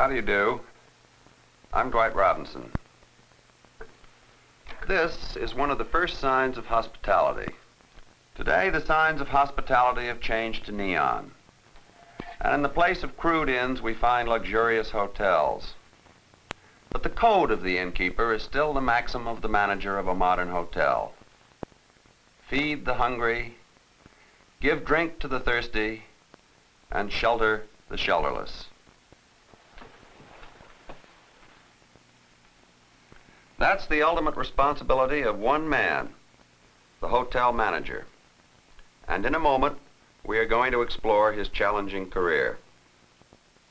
How do you do? I'm Dwight Robinson. This is one of the first signs of hospitality. Today, the signs of hospitality have changed to neon. And in the place of crude inns, we find luxurious hotels. But the code of the innkeeper is still the maxim of the manager of a modern hotel. Feed the hungry, give drink to the thirsty, and shelter the shelterless. That's the ultimate responsibility of one man, the hotel manager. And in a moment, we are going to explore his challenging career.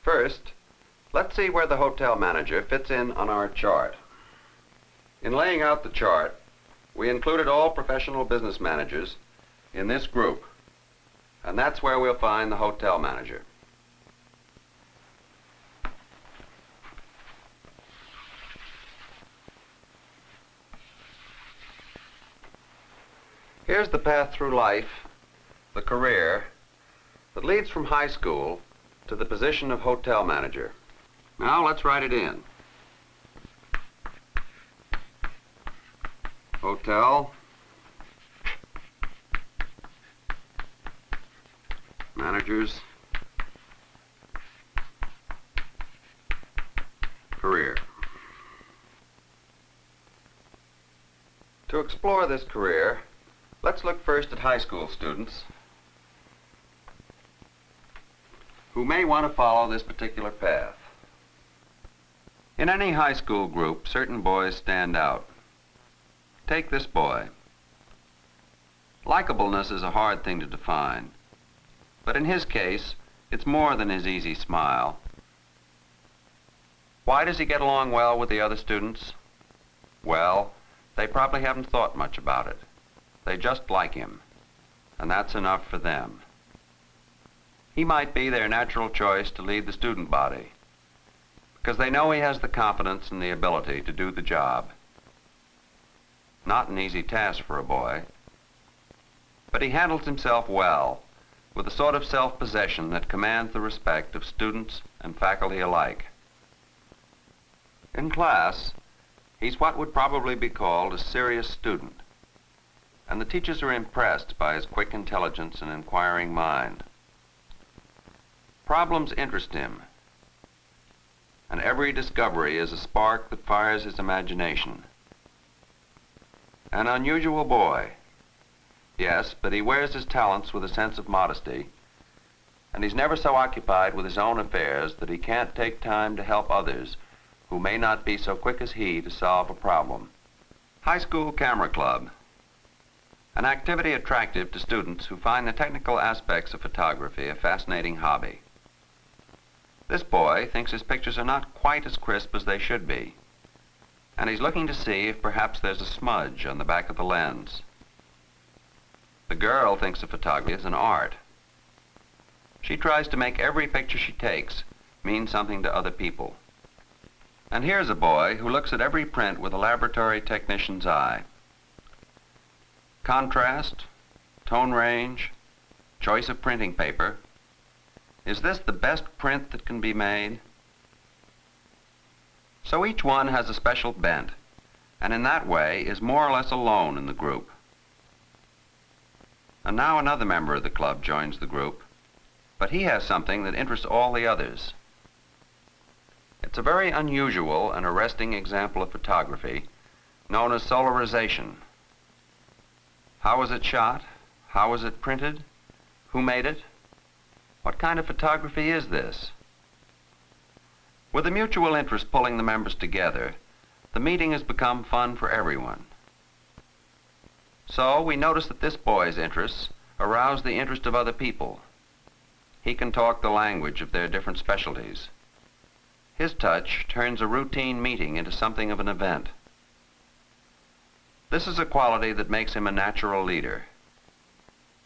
First, let's see where the hotel manager fits in on our chart. In laying out the chart, we included all professional business managers in this group, and that's where we'll find the hotel manager. Here's the path through life, the career, that leads from high school to the position of hotel manager. Now let's write it in. Hotel manager's career. To explore this career, let's look first at high school students who may want to follow this particular path. In any high school group, certain boys stand out. Take this boy. Likableness is a hard thing to define, but in his case, it's more than his easy smile. Why does he get along well with the other students? Well, they probably haven't thought much about it. They just like him, and that's enough for them. He might be their natural choice to lead the student body, because they know he has the confidence and the ability to do the job. Not an easy task for a boy, but he handles himself well, with a sort of self-possession that commands the respect of students and faculty alike. In class, he's what would probably be called a serious student, and the teachers are impressed by his quick intelligence and inquiring mind. Problems interest him, and every discovery is a spark that fires his imagination. An unusual boy, yes, but he wears his talents with a sense of modesty, and he's never so occupied with his own affairs that he can't take time to help others who may not be so quick as he to solve a problem. High School Camera Club, an activity attractive to students who find the technical aspects of photography a fascinating hobby. This boy thinks his pictures are not quite as crisp as they should be, and he's looking to see if perhaps there's a smudge on the back of the lens. The girl thinks of photography as an art. She tries to make every picture she takes mean something to other people. And here's a boy who looks at every print with a laboratory technician's eye. Contrast, tone range, choice of printing paper. Is this the best print that can be made? So each one has a special bent, and in that way is more or less alone in the group. And now another member of the club joins the group, but he has something that interests all the others. It's a very unusual and arresting example of photography known as solarisation. How was it shot? How was it printed? Who made it? What kind of photography is this? With a mutual interest pulling the members together, the meeting has become fun for everyone. So we notice that this boy's interests arouse the interest of other people. He can talk the language of their different specialties. His touch turns a routine meeting into something of an event. This is a quality that makes him a natural leader.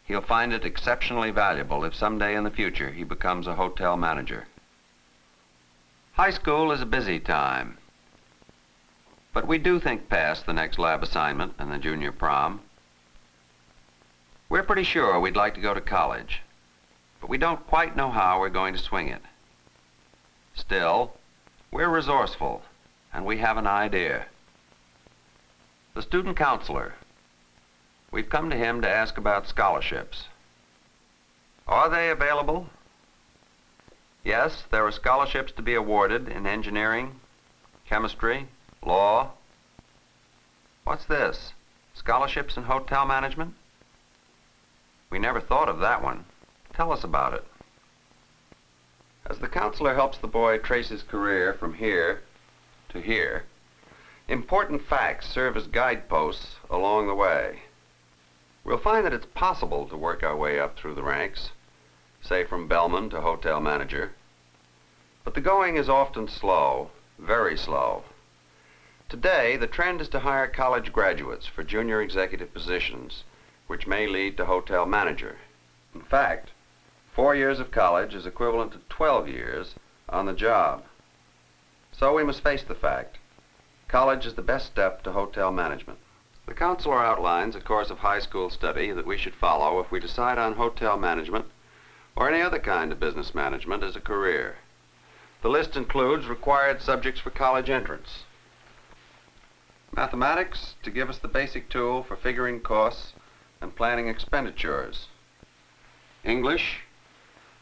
He'll find it exceptionally valuable if someday in the future he becomes a hotel manager. High school is a busy time, but we do think past the next lab assignment and the junior prom. We're pretty sure we'd like to go to college, but we don't quite know how we're going to swing it. Still, We're resourceful, and we have an idea. The student counselor. We've come to him to ask about scholarships. Are they available? Yes, there are scholarships to be awarded in engineering, chemistry, law. What's this? Scholarships in hotel management? We never thought of that one. Tell us about it. As the counselor helps the boy trace his career from here to here, important facts serve as guideposts along the way. We'll find that it's possible to work our way up through the ranks, say from bellman to hotel manager. But the going is often slow, very slow. Today, the trend is to hire college graduates for junior executive positions, which may lead to hotel manager. In fact, 4 years of college is equivalent to 12 years on the job. So we must face the fact. College is the best step to hotel management. The counselor outlines a course of high school study that we should follow if we decide on hotel management or any other kind of business management as a career. The list includes required subjects for college entrance. Mathematics, to give us the basic tool for figuring costs and planning expenditures. English,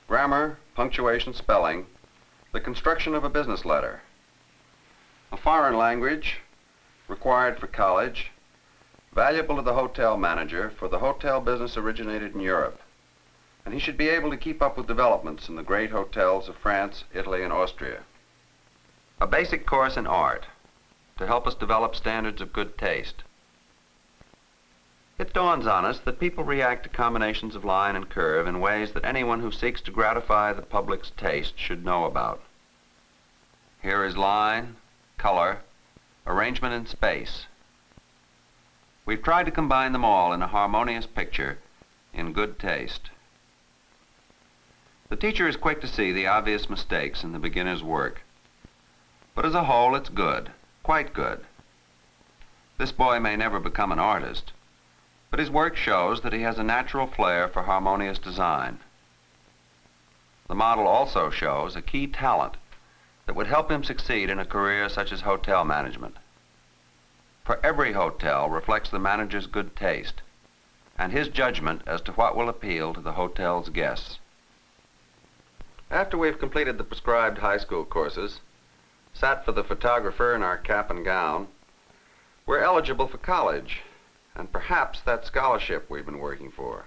grammar, punctuation, spelling, the construction of a business letter. A foreign language, required for college, valuable to the hotel manager, for the hotel business originated in Europe, and he should be able to keep up with developments in the great hotels of France, Italy, and Austria. A basic course in art, to help us develop standards of good taste. It dawns on us that people react to combinations of line and curve in ways that anyone who seeks to gratify the public's taste should know about. Here is line, color, arrangement in space. We've tried to combine them all in a harmonious picture in good taste. The teacher is quick to see the obvious mistakes in the beginner's work, but as a whole it's good, quite good. This boy may never become an artist, but his work shows that he has a natural flair for harmonious design. The model also shows a key talent that would help him succeed in a career such as hotel management. For every hotel reflects the manager's good taste and his judgment as to what will appeal to the hotel's guests. After we've completed the prescribed high school courses, sat for the photographer in our cap and gown, we're eligible for college, and perhaps that scholarship we've been working for.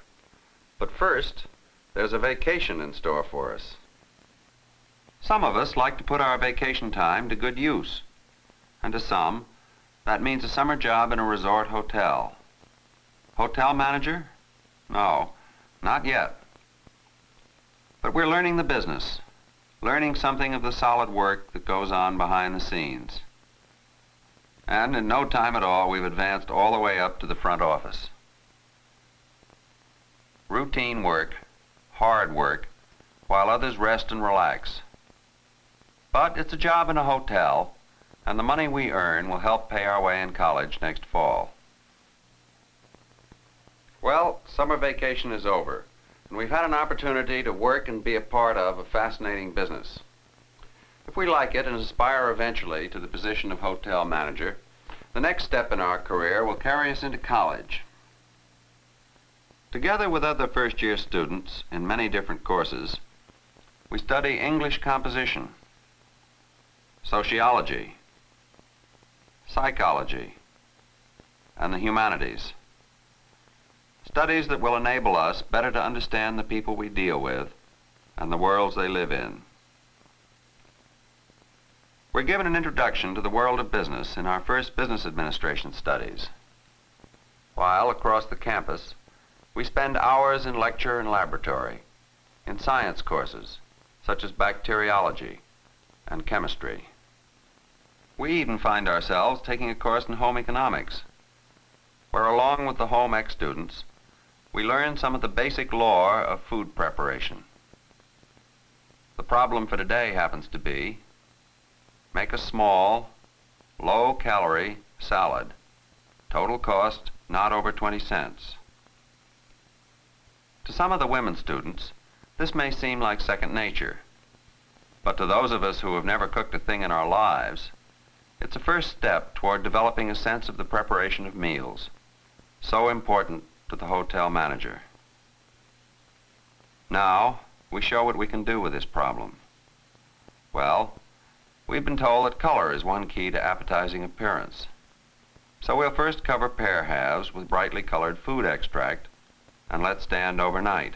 But first, there's a vacation in store for us. Some of us like to put our vacation time to good use, and to some, that means a summer job in a resort hotel. Hotel manager? No, not yet. But we're learning the business, learning something of the solid work that goes on behind the scenes. And in no time at all, we've advanced all the way up to the front office. Routine work, hard work, while others rest and relax. But it's a job in a hotel, and the money we earn will help pay our way in college next fall. Well, summer vacation is over, and we've had an opportunity to work and be a part of a fascinating business. If we like it and aspire eventually to the position of hotel manager, the next step in our career will carry us into college. Together with other first-year students in many different courses, we study English composition, sociology, psychology, and the humanities. Studies that will enable us better to understand the people we deal with and the worlds they live in. We're given an introduction to the world of business in our first business administration studies, while across the campus we spend hours in lecture and laboratory, in science courses such as bacteriology and chemistry. We even find ourselves taking a course in home economics, where along with the home ec students, we learn some of the basic lore of food preparation. The problem for today happens to be, make a small, low-calorie salad. Total cost not over 20 cents. To some of the women students, this may seem like second nature, but to to those of us who have never cooked a thing in our lives, it's a first step toward developing a sense of the preparation of meals, so important to the hotel manager. Now, we show what we can do with this problem. Well, we've been told that color is one key to appetizing appearance. So we'll first cover pear halves with brightly colored food extract and let stand overnight.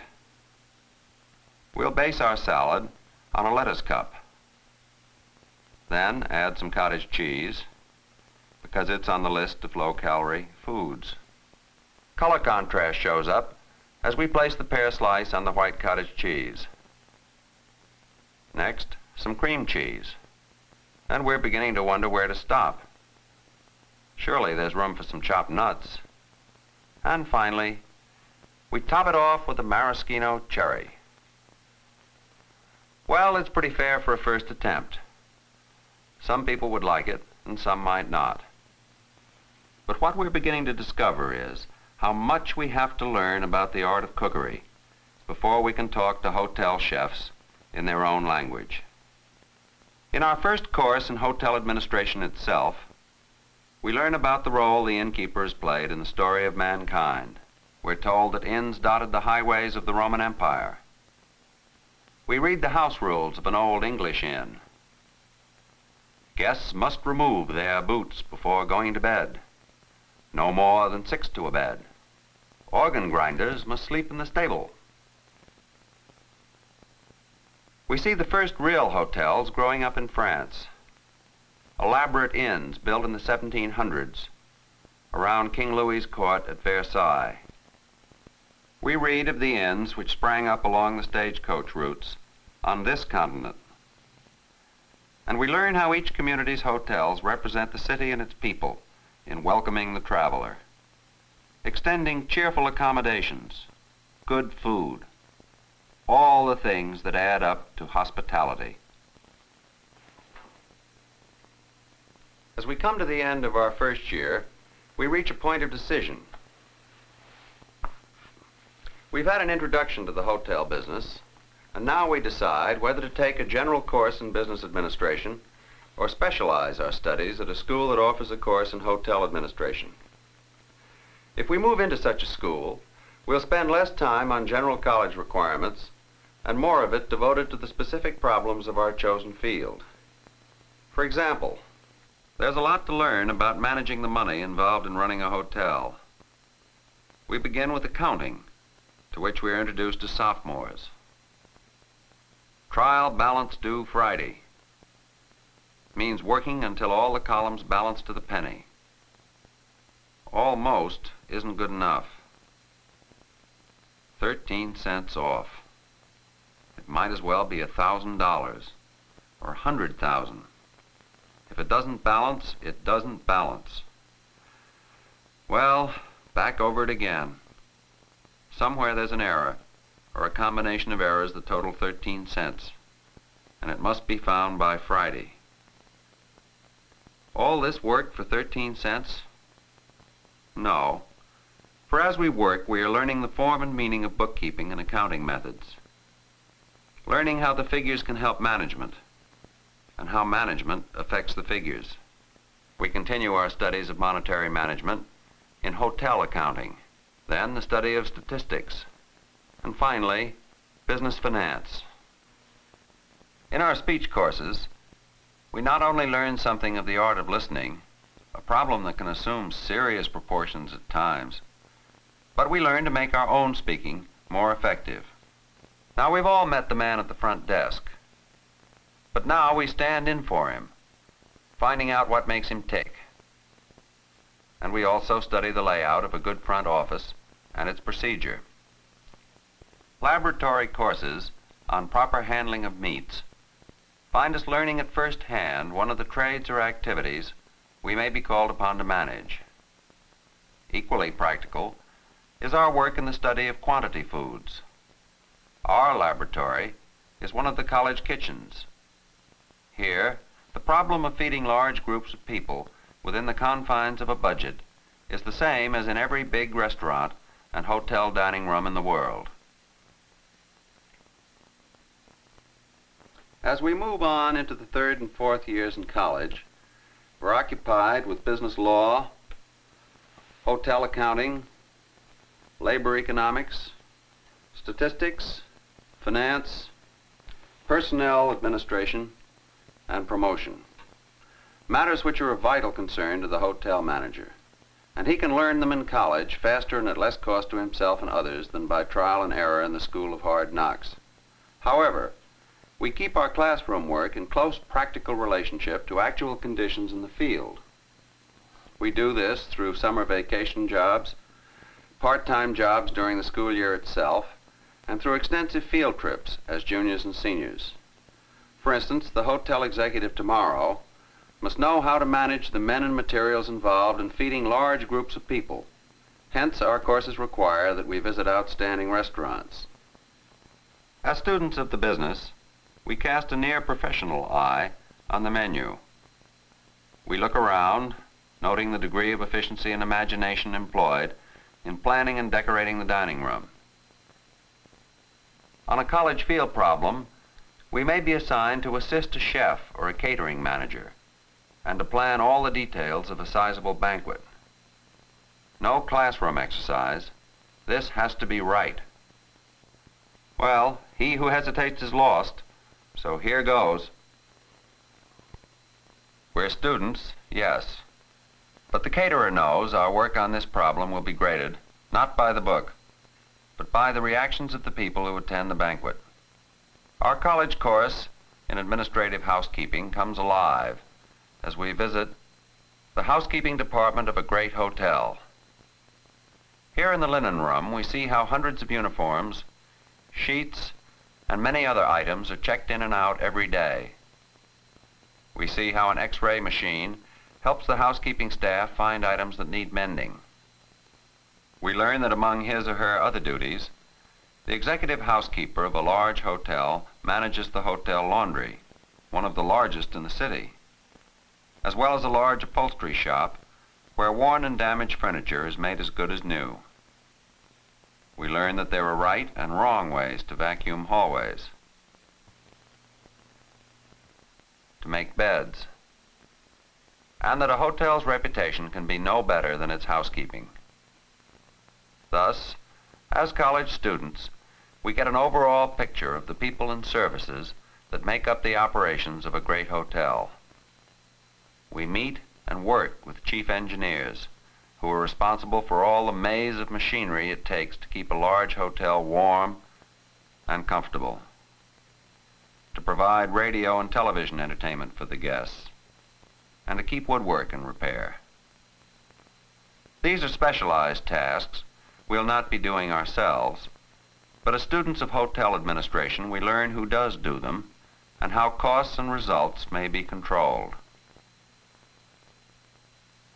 We'll base our salad on a lettuce cup. Then add some cottage cheese, because it's on the list of low-calorie foods. Color contrast shows up as we place the pear slice on the white cottage cheese. Next, some cream cheese. And we're beginning to wonder where to stop. Surely there's room for some chopped nuts. And finally, we top it off with a maraschino cherry. Well, it's pretty fair for a first attempt. Some people would like it, and some might not. But what we're beginning to discover is how much we have to learn about the art of cookery before we can talk to hotel chefs in their own language. In our first course in hotel administration itself, we learn about the role the innkeepers played in the story of mankind. We're told that inns dotted the highways of the Roman Empire. We read the house rules of an old English inn. Guests must remove their boots before going to bed. No more than 6 to a bed. Organ grinders must sleep in the stable. We see the first real hotels growing up in France. Elaborate inns built in the 1700s around King Louis's court at Versailles. We read of the inns which sprang up along the stagecoach routes on this continent. And we learn how each community's hotels represent the city and its people in welcoming the traveler, extending cheerful accommodations, good food, all the things that add up to hospitality. As we come to the end of our first year, we reach a point of decision. We've had an introduction to the hotel business, and now we decide whether to take a general course in business administration or specialize our studies at a school that offers a course in hotel administration. If we move into such a school, we'll spend less time on general college requirements and more of it devoted to the specific problems of our chosen field. For example, there's a lot to learn about managing the money involved in running a hotel. We begin with accounting, to which we are introduced as sophomores. Trial balance due Friday means working until all the columns balance to the penny. Almost isn't good enough. 13 cents off. It might as well be $1,000 or 100,000. If it doesn't balance, it doesn't balance. Well, back over it again. Somewhere there's an error, or a combination of errors that total 13 cents, and it must be found by Friday. All this work for 13 cents? No. For as we work, we are learning the form and meaning of bookkeeping and accounting methods, learning how the figures can help management, and how management affects the figures. We continue our studies of monetary management in hotel accounting, then the study of statistics, and finally, business finance. In our speech courses, we not only learn something of the art of listening, a problem that can assume serious proportions at times, but we learn to make our own speaking more effective. Now, we've all met the man at the front desk, but now we stand in for him, finding out what makes him tick. And we also study the layout of a good front office and its procedure. Laboratory courses on proper handling of meats find us learning at first hand one of the trades or activities we may be called upon to manage. Equally practical is our work in the study of quantity foods. Our laboratory is one of the college kitchens. Here, the problem of feeding large groups of people within the confines of a budget is the same as in every big restaurant and hotel dining room in the world. As we move on into the third and fourth years in college, we're occupied with business law, hotel accounting, labor economics, statistics, finance, personnel administration, and promotion. Matters which are of vital concern to the hotel manager. And he can learn them in college faster and at less cost to himself and others than by trial and error in the school of hard knocks. However, we keep our classroom work in close practical relationship to actual conditions in the field. We do this through summer vacation jobs, part-time jobs during the school year itself, and through extensive field trips as juniors and seniors. For instance, the hotel executive tomorrow must know how to manage the men and materials involved in feeding large groups of people. Hence, our courses require that we visit outstanding restaurants. As students of the business, we cast a near professional eye on the menu. We look around, noting the degree of efficiency and imagination employed in planning and decorating the dining room. On a college field problem, we may be assigned to assist a chef or a catering manager and to plan all the details of a sizable banquet. No classroom exercise. This has to be right. Well, he who hesitates is lost, so here goes. We're students, yes, but the caterer knows our work on this problem will be graded, not by the book, but by the reactions of the people who attend the banquet. Our college course in administrative housekeeping comes alive as we visit the housekeeping department of a great hotel. Here in the linen room, we see how hundreds of uniforms, sheets, and many other items are checked in and out every day. We see how an X-ray machine helps the housekeeping staff find items that need mending. We learn that among his or her other duties, the executive housekeeper of a large hotel manages the hotel laundry, one of the largest in the city, as well as a large upholstery shop where worn and damaged furniture is made as good as new. We learn that there are right and wrong ways to vacuum hallways, to make beds, and that a hotel's reputation can be no better than its housekeeping. Thus, as college students, we get an overall picture of the people and services that make up the operations of a great hotel. We meet and work with chief engineers who are responsible for all the maze of machinery it takes to keep a large hotel warm and comfortable, to provide radio and television entertainment for the guests, and to keep woodwork in repair. These are specialized tasks we'll not be doing ourselves, but as students of hotel administration, we learn who does do them and how costs and results may be controlled.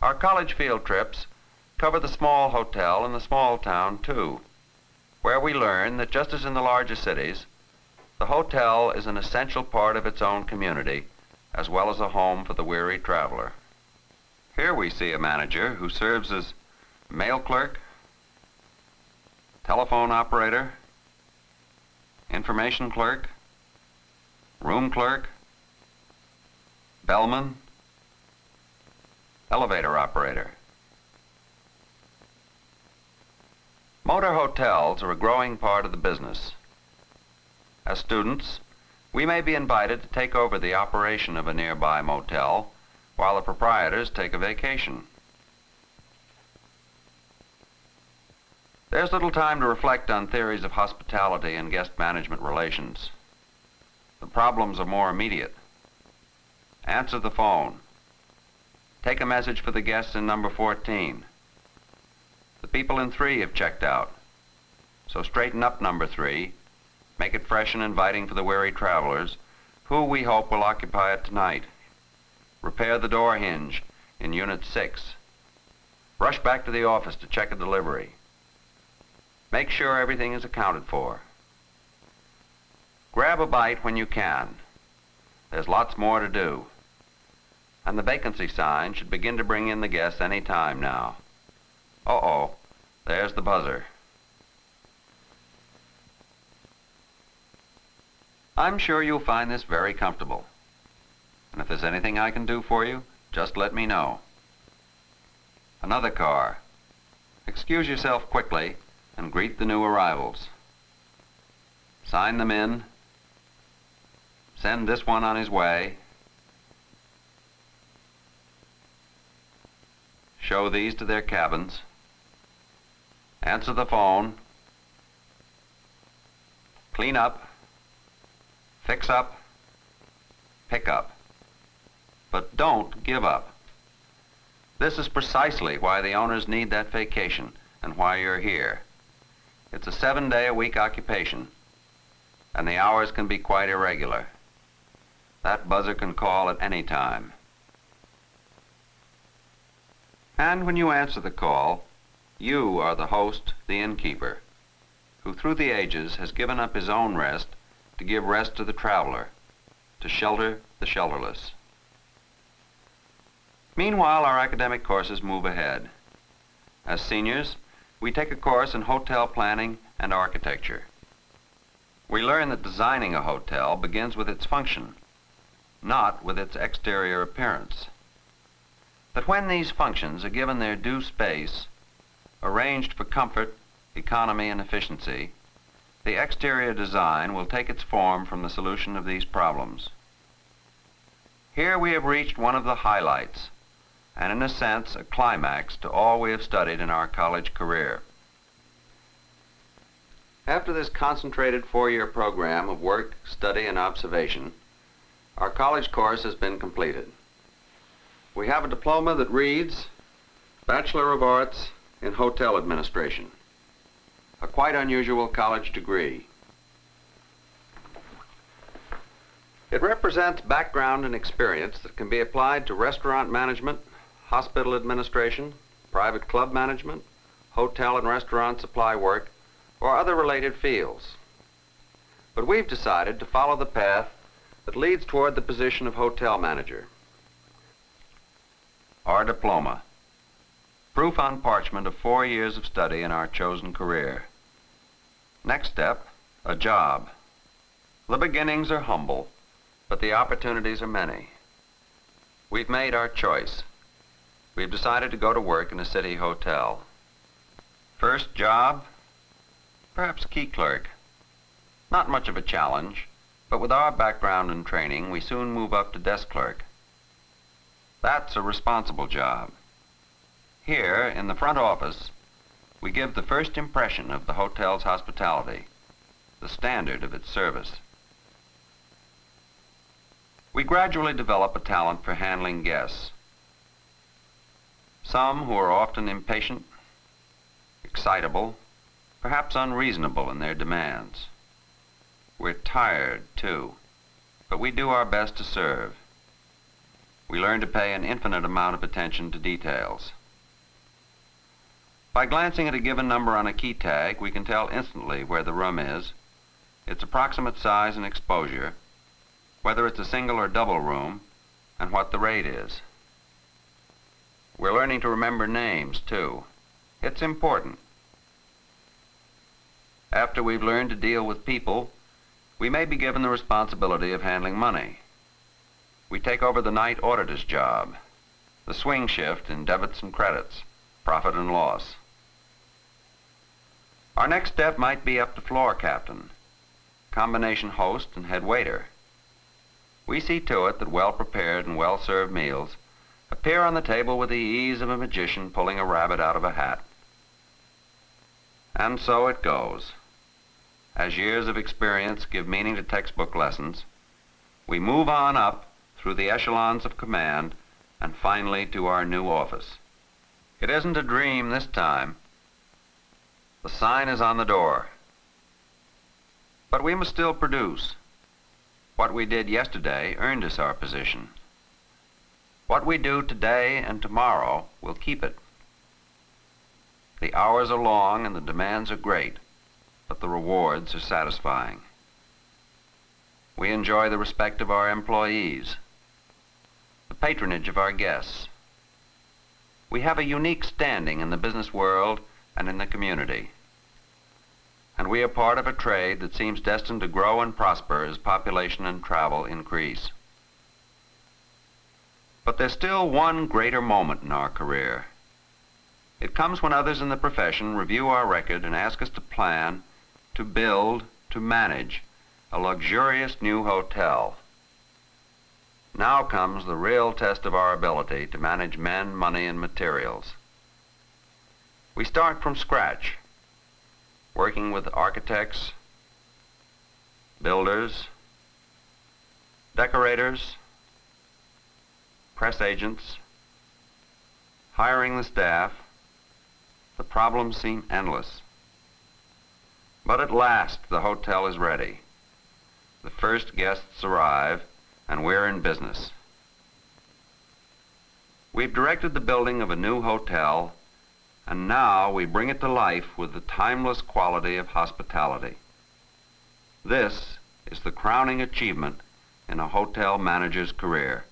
Our college field trips cover the small hotel and the small town, too, where we learn that just as in the larger cities, the hotel is an essential part of its own community, as well as a home for the weary traveler. Here we see a manager who serves as mail clerk, telephone operator, information clerk, room clerk, bellman, elevator operator. Motor hotels are a growing part of the business. As students, we may be invited to take over the operation of a nearby motel while the proprietors take a vacation. There's little time to reflect on theories of hospitality and guest management relations. The problems are more immediate. Answer the phone. Take a message for the guests in number 14. The people in 3 have checked out, so straighten up number 3, make it fresh and inviting for the weary travelers, who we hope will occupy it tonight. Repair the door hinge in Unit 6. Rush back to the office to check a delivery. Make sure everything is accounted for. Grab a bite when you can. There's lots more to do. And the vacancy sign should begin to bring in the guests any time now. Uh-oh, there's the buzzer. I'm sure you'll find this very comfortable. And if there's anything I can do for you, just let me know. Another car. Excuse yourself quickly and greet the new arrivals. Sign them in. Send this one on his way. Show these to their cabins. Answer the phone. Clean up. Fix up. Pick up. But don't give up. This is precisely why the owners need that vacation and why you're here. It's a 7-day-a-week occupation, and the hours can be quite irregular. That buzzer can call at any time. And when you answer the call, you are the host, the innkeeper, who through the ages has given up his own rest to give rest to the traveler, to shelter the shelterless. Meanwhile, our academic courses move ahead. As seniors, we take a course in hotel planning and architecture. We learn that designing a hotel begins with its function, not with its exterior appearance. That when these functions are given their due space, arranged for comfort, economy, and efficiency, the exterior design will take its form from the solution of these problems. Here we have reached one of the highlights, and in a sense, a climax to all we have studied in our college career. After this concentrated 4-year program of work, study, and observation, our college course has been completed. We have a diploma that reads Bachelor of Arts in Hotel Administration, a quite unusual college degree. It represents background and experience that can be applied to restaurant management, hospital administration, private club management, hotel and restaurant supply work, or other related fields. But we've decided to follow the path that leads toward the position of hotel manager. Our diploma, proof on parchment of 4 years of study in our chosen career. Next step, a job. The beginnings are humble, but the opportunities are many. We've made our choice. We've decided to go to work in a city hotel. First job, perhaps key clerk. Not much of a challenge, but with our background and training, we soon move up to desk clerk. That's a responsible job. Here, in the front office, we give the first impression of the hotel's hospitality, the standard of its service. We gradually develop a talent for handling guests. Some who are often impatient, excitable, perhaps unreasonable in their demands. We're tired, too, but we do our best to serve. We learn to pay an infinite amount of attention to details. By glancing at a given number on a key tag, we can tell instantly where the room is, its approximate size and exposure, whether it's a single or double room, and what the rate is. We're learning to remember names, too. It's important. After we've learned to deal with people, we may be given the responsibility of handling money. We take over the night auditor's job, the swing shift in debits and credits, profit and loss. Our next step might be up to floor captain, combination host and head waiter. We see to it that well-prepared and well-served meals appear on the table with the ease of a magician pulling a rabbit out of a hat. And so it goes. As years of experience give meaning to textbook lessons, we move on up through the echelons of command and finally to our new office. It isn't a dream this time. The sign is on the door. But we must still produce. What we did yesterday earned us our position. What we do today and tomorrow will keep it. The hours are long and the demands are great, but the rewards are satisfying. We enjoy the respect of our employees, the patronage of our guests. We have a unique standing in the business world and in the community. and we are part of a trade that seems destined to grow and prosper as population and travel increase. But there's still one greater moment in our career. It comes when others in the profession review our record and ask us to plan, to build, to manage a luxurious new hotel. Now comes the real test of our ability to manage men, money, and materials. We start from scratch, working with architects, builders, decorators, press agents, hiring the staff. The problems seem endless. But at last, the hotel is ready. The first guests arrive, and we're in business. We've directed the building of a new hotel, and now we bring it to life with the timeless quality of hospitality. This is the crowning achievement in a hotel manager's career.